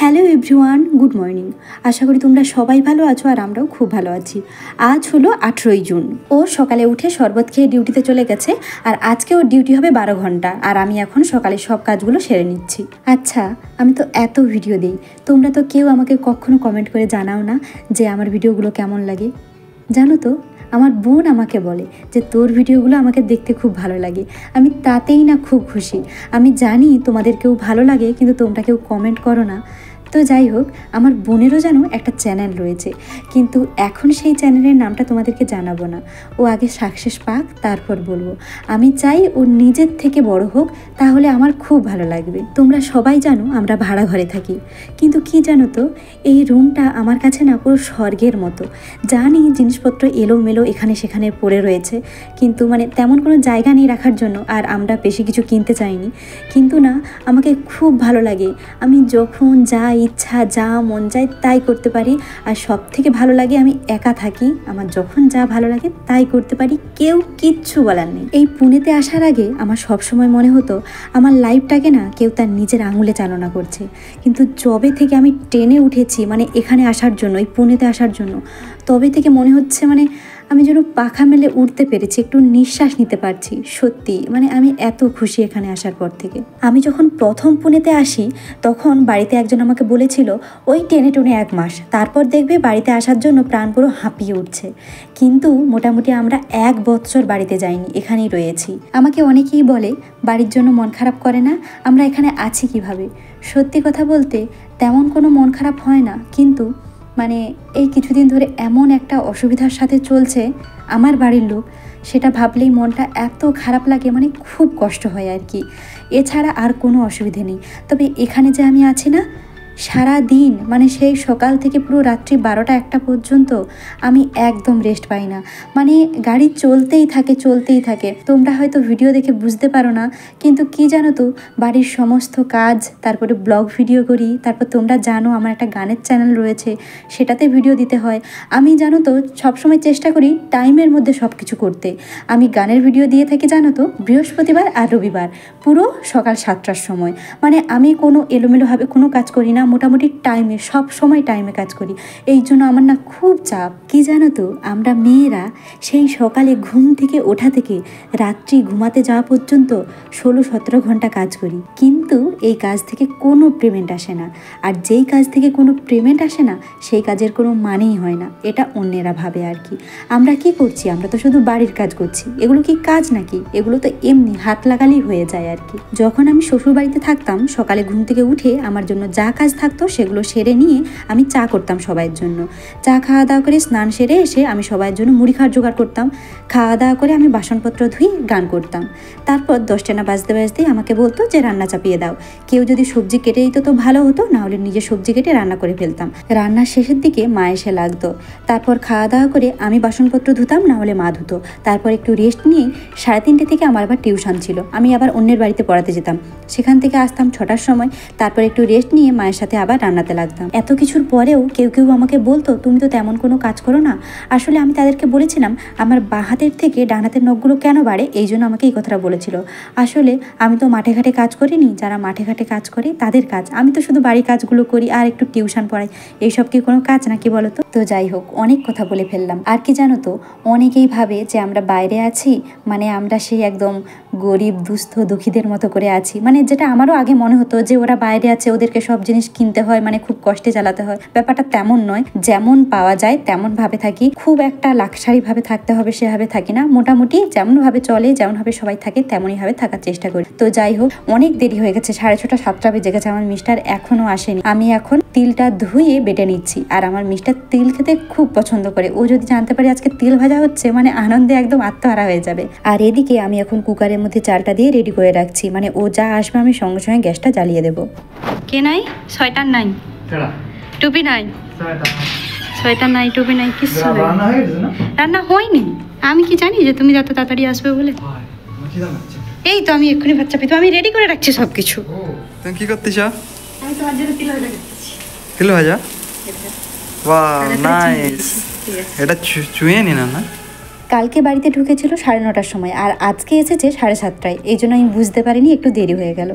Hello everyone, good morning. আশা করি তোমরা সবাই ভালো আছো আর আমরাও খুব ভালো আছি। আজ হলো 18ই জুন। ও সকালে উঠে শরবত খেয়ে ডিউটিতে চলে গেছে আর আজকে ওর ডিউটি হবে 12 ঘন্টা আর আমি এখন সকালে সব কাজগুলো সেরে নিচ্ছি। আচ্ছা, আমি তো এত ভিডিও দিই, তোমরা তো কেউ আমাকে কখনো কমেন্ট করে জানাও না যে আমার ভিডিওগুলো কেমন লাগে। জানো তো, আমার বোন আমাকে বলে যে তোর ভিডিওগুলো আমাকে দেখতে খুব ভালো লাগে। আমি তাতেই না খুব খুশি। আমি জানি তোমাদের কেউ ভালো লাগে, কিন্তু তোমরা কেউ কমেন্ট করো না। তো যাই হোক, আমার বোনেরও যেন একটা চ্যানেল রয়েছে, কিন্তু এখন সেই চ্যানেলের নামটা তোমাদেরকে জানাবো না। ও আগে সাকসেস পাক, তারপর বলবো। আমি চাই ও নিজের থেকে বড় হোক, তাহলে আমার খুব ভালো লাগবে। তোমরা সবাই জানো আমরা ভাড়া ঘরে থাকি, কিন্তু কি জানো তো, এই রুমটা আমার কাছে না পুরো স্বর্গের মতো। জানি জিনিসপত্র এলোমেলো এখানে সেখানে পড়ে রয়েছে, কিন্তু তেমন কোনো জায়গা নেই রাখার জন্য, আর আমরা বেশি কিছু কিনতে চাইনি। কিন্তু না, আমাকে খুব ভালো লাগে। আমি যখন যা ইচ্ছা, যা মন চায় তাই করতে পারি। আর সব থেকে ভালো লাগে আমি একা থাকি, আমার যখন যা ভালো লাগে তাই করতে পারি, কেউ কিচ্ছু বলার নেই। এই পুনেতে আসার আগে আমার সবসময় মনে হতো আমার লাইফটাকে না কেউ তার নিজের আঙুলে চালনা করছে। কিন্তু যবে থেকে আমি ট্রেনে উঠেছি, এখানে আসার জন্য, এই পুনেতে আসার জন্য, তবে থেকে মনে হচ্ছে আমি যেন পাখা মেলে উঠতে পেরেছি, একটু নিঃশ্বাস নিতে পারছি। সত্যি আমি এত খুশি এখানে আসার পর থেকে। আমি যখন প্রথম পুনেতে আসি, তখন বাড়িতে একজন আমাকে বলেছিল ওই টেনে টুনে 1 মাস, তারপর দেখবে বাড়িতে আসার জন্য প্রাণ পুরো হাঁপিয়ে উঠছে। কিন্তু মোটামুটি আমরা 1 বছর বাড়িতে যাইনি, এখানেই রয়েছি। আমাকে অনেকেই বলে বাড়ির জন্য মন খারাপ করে না, আমরা এখানে আছি কিভাবে। সত্যি কথা বলতে তেমন কোনো মন খারাপ হয় না, কিন্তু এই কিছুদিন ধরে এমন একটা অসুবিধার সাথে চলছে আমার বাড়ির লোক, সেটা ভাবলেই মনটা এত খারাপ লাগে, খুব কষ্ট হয় আর কি। এছাড়া আর কোনো অসুবিধে নেই। তবে এখানে যে আমি আছি না, সারা দিন সেই সকাল থেকে পুরো রাত্রি 12টা-1টা পর্যন্ত আমি একদম রেস্ট পাই না। গাড়ি চলতেই থাকে। তোমরা হয়তো ভিডিও দেখে বুঝতে পারো না, কিন্তু কি জানো তো, বাড়ির সমস্ত কাজ, তারপরে ব্লগ ভিডিও করি, তারপর তোমরা জানো আমার একটা গানের চ্যানেল রয়েছে, সেটাতে ভিডিও দিতে হয়। আমি জানো তো সবসময় চেষ্টা করি টাইমের মধ্যে সব কিছু করতে। আমি গানের ভিডিও দিয়ে থাকি জানো তো বৃহস্পতিবার আর রবিবার, পুরো সকাল 7টার সময়। আমি কোনো এলোমেলোভাবে কোনো কাজ করি না, মোটামুটি টাইমে, সব সময় টাইমে কাজ করি। এই জন্য আমার না খুব চাপ। কি জানো তো, আমরা মেয়েরা সেই সকালে ঘুম থেকে ওঠা থেকে রাত্রি ঘুমাতে যাওয়া পর্যন্ত 16-17 ঘন্টা কাজ করি, কিন্তু এই কাজ থেকে কোনো পেমেন্ট আসে না। আর যেই কাজ থেকে কোনো পেমেন্ট আসে না, সেই কাজের কোনো মানেই হয় না, এটা অন্যেরা ভাবে আর কি। আমরা কি করছি? আমরা তো শুধু বাড়ির কাজ করছি। এগুলো কি কাজ নাকি? এগুলো তো এমনি হাত লাগালেই হয়ে যায় আর কি। যখন আমি শ্বশুর বাড়িতে থাকতাম, সকালে ঘুম থেকে উঠে আমার জন্য যা কাজ থাকতো সেগুলো সেরে নিয়ে আমি চা করতাম সবাইয়ের জন্য। চা খাওয়া দাওয়া করে স্নান সেরে এসে আমি সবাইয়ের জন্য মুড়ি খাওয়ার জোগাড় করতাম। খাওয়া দাওয়া করে আমি বাসনপত্র ধুই, গান করতাম। তারপর 10টা না বাজতেই আমাকে বলতো যে রান্না চাপিয়ে দাও। কেউ যদি সবজি কেটে দিত তো ভালো হতো, না হলে নিজে সবজি কেটে রান্না করে ফেলতাম। রান্নার শেষের দিকে মা এসে লাগতো। তারপর খাওয়া দাওয়া করে আমি বাসনপত্র ধুতাম, না হলে মা ধুতো। তারপর একটু রেস্ট নিয়ে 3:30 থেকে আমার আবার টিউশন ছিল, আমি আবার অন্যের বাড়িতে পড়াতে যেতাম। সেখান থেকে আসতাম 6টার সময়। তারপর একটু রেস্ট নিয়ে মায়ের সাথে আবার রান্নাতে লাগতাম। এত কিছুর পরেও কেউ আমাকে বলতো তুমি তো তেমন কোনো কাজ করো না। আসলে আমি তাদেরকে বলেছিলাম আমার বাঁ হাতের থেকে ডান হাতের নখগুলো কেন বাড়ে, এই জন্য আমাকে এই কথাটা বলেছিল। আসলে আমি তো মাঠে ঘাটে কাজ করিনি, যারা মাঠে ঘাটে কাজ করে তাদের কাজ। আমি তো শুধু বাড়ির কাজগুলো করি আর একটু টিউশন পড়াই। এইসব কি কোনো কাজ নাকি বলো তো? তো যাই হোক, অনেক কথা বলে ফেললাম। আর কি জানো তো, অনেকেই ভাবে যে আমরা বাইরে আছি, আমরা সেই একদম গরিব দুস্থ দুঃখীদের মতো করে আছি। যেটা আমারও আগে মনে হতো যে ওরা বাইরে আছে, ওদেরকে সব জিনিস কিনতে হয়, খুব কষ্টে চালাতে হয়। ব্যাপারটা তেমন নয়। যেমন পাওয়া যায় তেমন ভাবে থাকি, খুব একটা লাক্সারি ভাবে থাকতে হবে সেভাবে থাকি না। মোটামুটি যেমন ভাবে চলে, যেমন ভাবে সবাই থাকে তেমনই ভাবে থাকার চেষ্টা করি। তো যাই হোক, অনেক দেরি হয়ে গেছে, 6:30 7টা বেজে গেছে। আমার মিস্টার এখনো আসেনি। আমি এখন তিলটা ধুয়ে বেটে নিচ্ছি। আর আমার মিস্টার তিল খেতে খুব পছন্দ করে। ও যদি জানতে পারে আজকে তিল ভাজা হচ্ছে, আনন্দে একদম আত্মহারা হয়ে যাবে। আর এদিকে আমি এখন কুকারের মধ্যে চালটা দিয়ে রেডি করে রাখছি। ও যা আসবে আমি সঙ্গে সঙ্গে গ্যাসটা জ্বালিয়ে দেবো। কে নাই? সোয়েটার নাই, টুপি নাই, সোয়েটার নাই, টুপি নাই, কিছু রান্না হয়নি। আমি কি জানি যে তুমি যত তাড়াতাড়ি আসবে বলে। এই তো আমি এক্ষুনি ভাত চাপি, তো আমি রেডি করে রাখছি সব কিছু। তুমি কি করতেছ? আমি তোমার জন্য তিল ভাজা করতেছি। তিল ভাজা? Wow, nice. এটা চুইয়ে নি না? কালকে বাড়িতে ঢুকেছিল 9:30টার সময়, আর আজকে এসেছে 7:30টায়। এই জন্য আমি বুঝতে পারিনি, একটু দেরি হয়ে গেল।